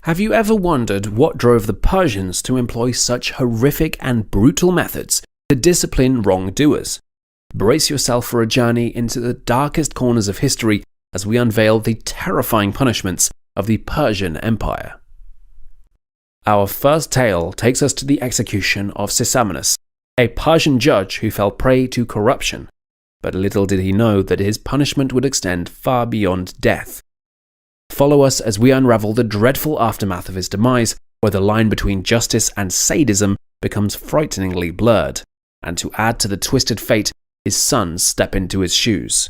Have you ever wondered what drove the Persians to employ such horrific and brutal methods to discipline wrongdoers? Brace yourself for a journey into the darkest corners of history as we unveil the terrifying punishments of the Persian Empire. Our first tale takes us to the execution of Sisamnes, a Persian judge who fell prey to corruption, but little did he know that his punishment would extend far beyond death. Follow us as we unravel the dreadful aftermath of his demise, where the line between justice and sadism becomes frighteningly blurred, and to add to the twisted fate, his sons step into his shoes.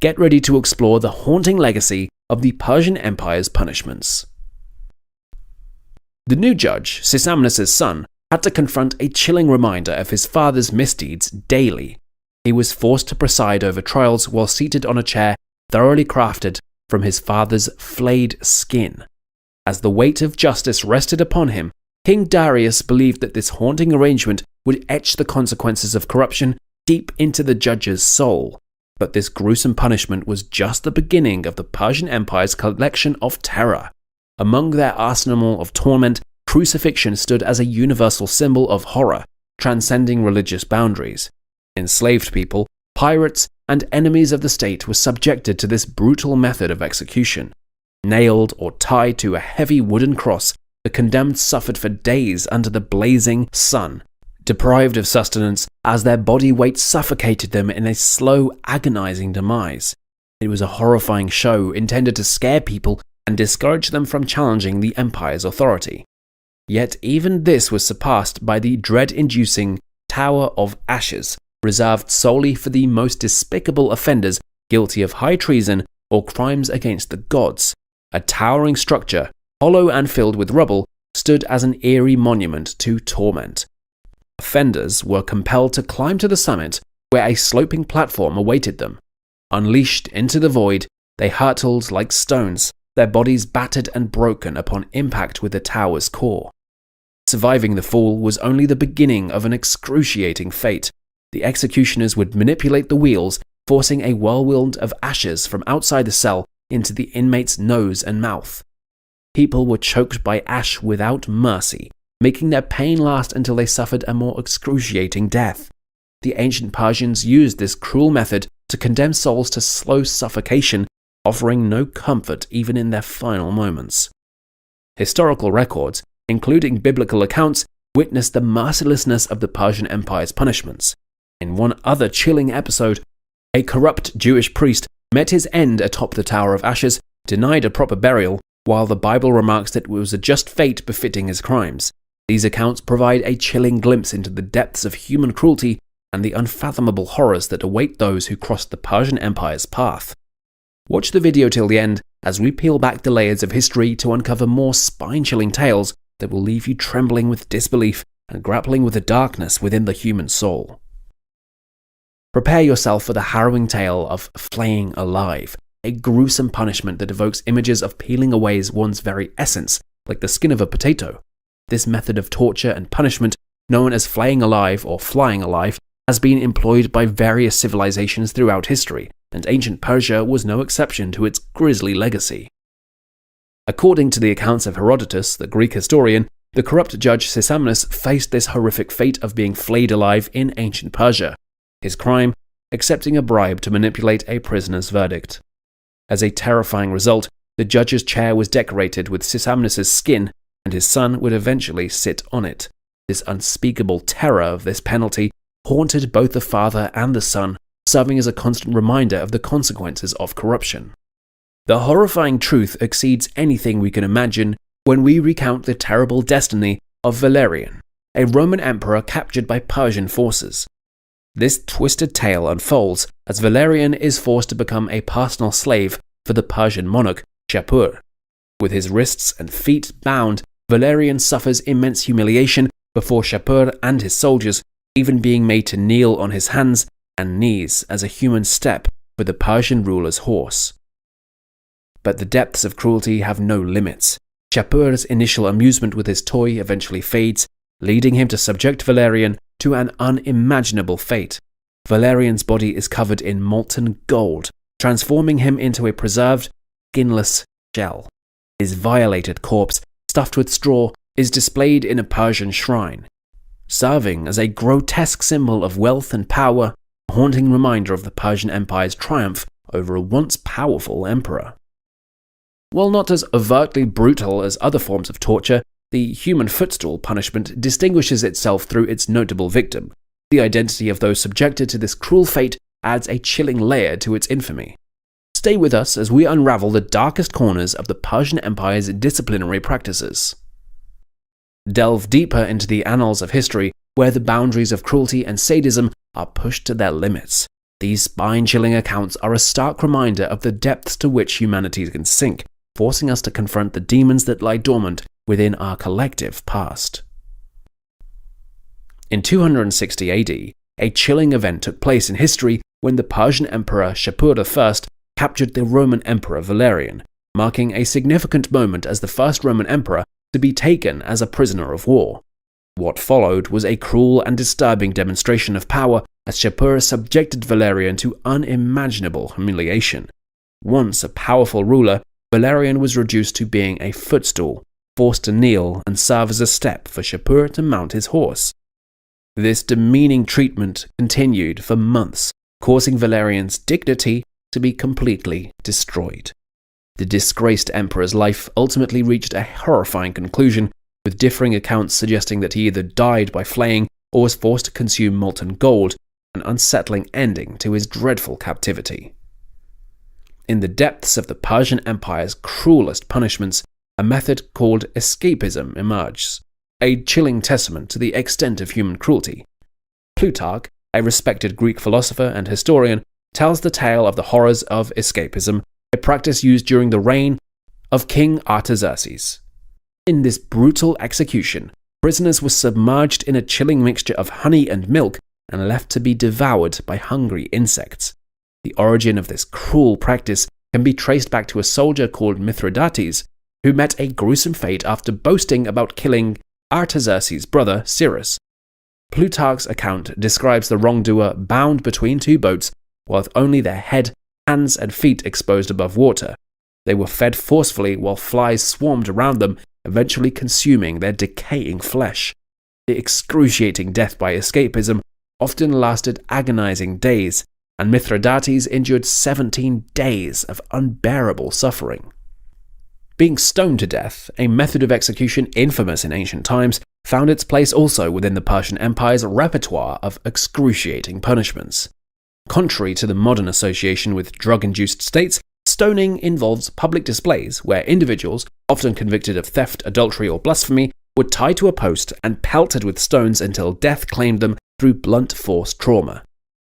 Get ready to explore the haunting legacy of the Persian Empire's punishments. The new judge, Sisamnes' son, had to confront a chilling reminder of his father's misdeeds daily. He was forced to preside over trials while seated on a chair thoroughly crafted from his father's flayed skin. As the weight of justice rested upon him, King Darius believed that this haunting arrangement would etch the consequences of corruption deep into the judge's soul. But this gruesome punishment was just the beginning of the Persian Empire's collection of terror. Among their arsenal of torment, crucifixion stood as a universal symbol of horror, transcending religious boundaries. Enslaved people, pirates, and enemies of the state were subjected to this brutal method of execution. Nailed or tied to a heavy wooden cross, the condemned suffered for days under the blazing sun, deprived of sustenance as their body weight suffocated them in a slow, agonizing demise. It was a horrifying show intended to scare people and discourage them from challenging the empire's authority. Yet even this was surpassed by the dread-inducing Tower of Ashes, reserved solely for the most despicable offenders guilty of high treason or crimes against the gods. A towering structure, hollow and filled with rubble, stood as an eerie monument to torment. Offenders were compelled to climb to the summit, where a sloping platform awaited them. Unleashed into the void, they hurtled like stones, their bodies battered and broken upon impact with the tower's core. Surviving the fall was only the beginning of an excruciating fate. The executioners would manipulate the wheels, forcing a whirlwind of ashes from outside the cell into the inmate's nose and mouth. People were choked by ash without mercy, making their pain last until they suffered a more excruciating death. The ancient Persians used this cruel method to condemn souls to slow suffocation, offering no comfort even in their final moments. Historical records, including biblical accounts, witness the mercilessness of the Persian Empire's punishments. In one other chilling episode, a corrupt Jewish priest met his end atop the Tower of Ashes, denied a proper burial, while the Bible remarks that it was a just fate befitting his crimes. These accounts provide a chilling glimpse into the depths of human cruelty and the unfathomable horrors that await those who cross the Persian Empire's path. Watch the video till the end as we peel back the layers of history to uncover more spine-chilling tales that will leave you trembling with disbelief and grappling with the darkness within the human soul. Prepare yourself for the harrowing tale of flaying alive, a gruesome punishment that evokes images of peeling away one's very essence, like the skin of a potato. This method of torture and punishment, known as flaying alive or flying alive, has been employed by various civilizations throughout history, and ancient Persia was no exception to its grisly legacy. According to the accounts of Herodotus, the Greek historian, the corrupt judge Sisamnes faced this horrific fate of being flayed alive in ancient Persia. His crime, accepting a bribe to manipulate a prisoner's verdict. As a terrifying result, the judge's chair was decorated with Sisamnes' skin, and his son would eventually sit on it. This unspeakable terror of this penalty haunted both the father and the son, serving as a constant reminder of the consequences of corruption. The horrifying truth exceeds anything we can imagine when we recount the terrible destiny of Valerian, a Roman emperor captured by Persian forces. This twisted tale unfolds as Valerian is forced to become a personal slave for the Persian monarch, Shapur. With his wrists and feet bound, Valerian suffers immense humiliation before Shapur and his soldiers, even being made to kneel on his hands and knees as a human step for the Persian ruler's horse. But the depths of cruelty have no limits. Shapur's initial amusement with his toy eventually fades, leading him to subject Valerian to an unimaginable fate. Valerian's body is covered in molten gold, transforming him into a preserved, skinless shell. His violated corpse stuffed with straw, is displayed in a Persian shrine, serving as a grotesque symbol of wealth and power, a haunting reminder of the Persian Empire's triumph over a once powerful emperor. While not as overtly brutal as other forms of torture, the human footstool punishment distinguishes itself through its notable victim. The identity of those subjected to this cruel fate adds a chilling layer to its infamy. Stay with us as we unravel the darkest corners of the Persian Empire's disciplinary practices. Delve deeper into the annals of history, where the boundaries of cruelty and sadism are pushed to their limits. These spine-chilling accounts are a stark reminder of the depths to which humanity can sink, forcing us to confront the demons that lie dormant within our collective past. In 260 AD, a chilling event took place in history when the Persian Emperor Shapur I captured the Roman Emperor Valerian, marking a significant moment as the first Roman emperor to be taken as a prisoner of war. What followed was a cruel and disturbing demonstration of power as Shapur subjected Valerian to unimaginable humiliation. Once a powerful ruler, Valerian was reduced to being a footstool, forced to kneel and serve as a step for Shapur to mount his horse. This demeaning treatment continued for months, causing Valerian's dignity to be completely destroyed. The disgraced emperor's life ultimately reached a horrifying conclusion, with differing accounts suggesting that he either died by flaying or was forced to consume molten gold, an unsettling ending to his dreadful captivity. In the depths of the Persian Empire's cruelest punishments, a method called escapism emerges, a chilling testament to the extent of human cruelty. Plutarch, a respected Greek philosopher and historian, tells the tale of the horrors of escapism, a practice used during the reign of King Artaxerxes. In this brutal execution, prisoners were submerged in a chilling mixture of honey and milk and left to be devoured by hungry insects. The origin of this cruel practice can be traced back to a soldier called Mithridates, who met a gruesome fate after boasting about killing Artaxerxes' brother Cyrus. Plutarch's account describes the wrongdoer bound between two boats, with only their head, hands, and feet exposed above water. They were fed forcefully while flies swarmed around them, eventually consuming their decaying flesh. The excruciating death by escapism often lasted agonizing days, and Mithridates endured 17 days of unbearable suffering. Being stoned to death, a method of execution infamous in ancient times, found its place also within the Persian Empire's repertoire of excruciating punishments. Contrary to the modern association with drug-induced states, stoning involves public displays where individuals, often convicted of theft, adultery, or blasphemy, were tied to a post and pelted with stones until death claimed them through blunt force trauma.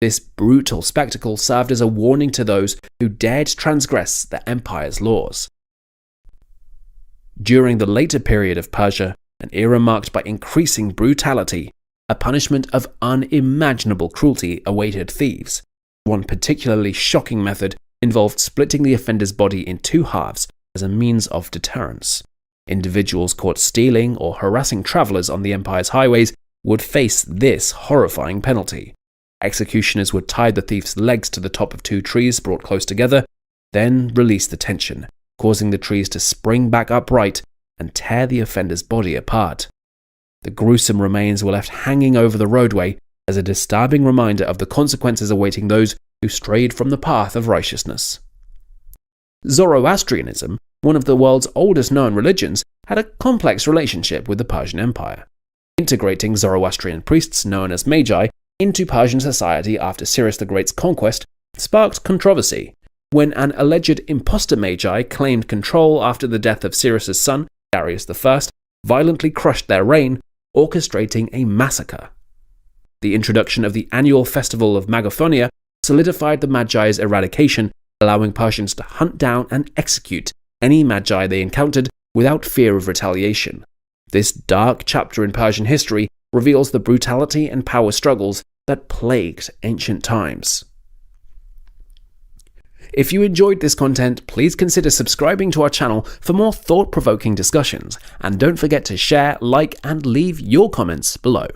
This brutal spectacle served as a warning to those who dared transgress the empire's laws. During the later period of Persia, an era marked by increasing brutality, a punishment of unimaginable cruelty awaited thieves. One particularly shocking method involved splitting the offender's body in two halves as a means of deterrence. Individuals caught stealing or harassing travelers on the empire's highways would face this horrifying penalty. Executioners would tie the thief's legs to the top of two trees brought close together, then release the tension, causing the trees to spring back upright and tear the offender's body apart. The gruesome remains were left hanging over the roadway as a disturbing reminder of the consequences awaiting those who strayed from the path of righteousness. Zoroastrianism, one of the world's oldest known religions, had a complex relationship with the Persian Empire. Integrating Zoroastrian priests known as magi into Persian society after Cyrus the Great's conquest sparked controversy when an alleged imposter magi claimed control after the death of Cyrus's son, Darius I, violently crushed their reign, orchestrating a massacre. The introduction of the annual festival of Magophonia solidified the Magi's eradication, allowing Persians to hunt down and execute any Magi they encountered without fear of retaliation. This dark chapter in Persian history reveals the brutality and power struggles that plagued ancient times. If you enjoyed this content, please consider subscribing to our channel for more thought-provoking discussions, and don't forget to share, like, and leave your comments below.